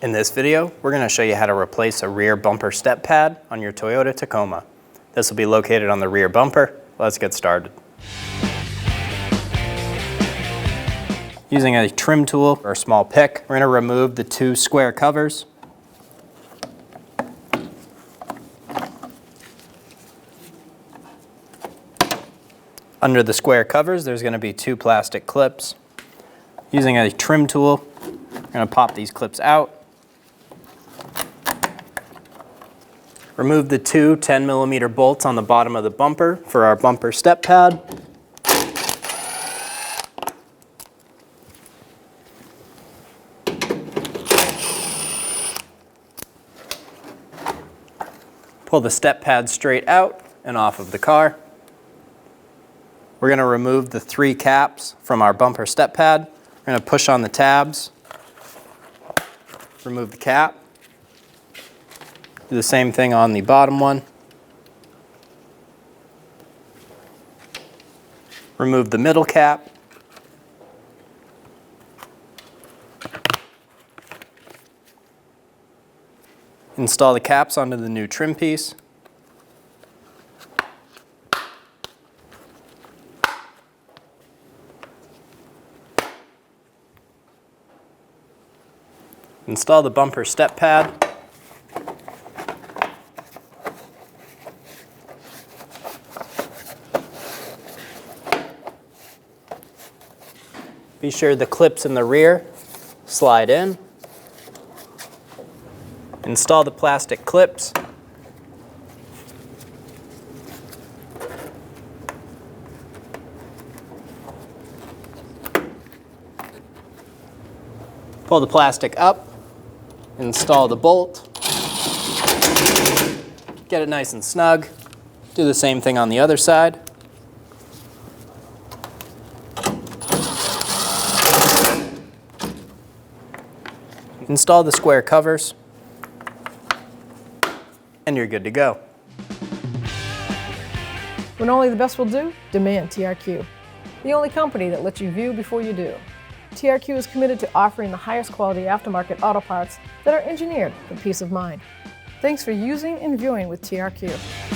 In this video, we're going to show you how to replace a rear bumper step pad on your Toyota Tacoma. This will be located on the rear bumper. Let's get started. Using a trim tool or a small pick, we're going to remove the two square covers. Under the square covers, there's going to be two plastic clips. Using a trim tool, we're going to pop these clips out. Remove the two 10mm bolts on the bottom of the bumper for our bumper step pad. Pull the step pad straight out and off of the car. We're going to remove the three caps from our bumper step pad. We're going to push on the tabs, remove the cap. Do the same thing on the bottom one. Remove the middle cap. Install the caps onto the new trim piece. Install the bumper step pad. Be sure the clips in the rear slide in. Install the plastic clips. Pull the plastic up. Install the bolt. Get it nice and snug. Do the same thing on the other side. Install the square covers, and you're good to go. When only the best will do, demand TRQ. The only company that lets you view before you do. TRQ is committed to offering the highest quality aftermarket auto parts that are engineered for peace of mind. Thanks for using and viewing with TRQ.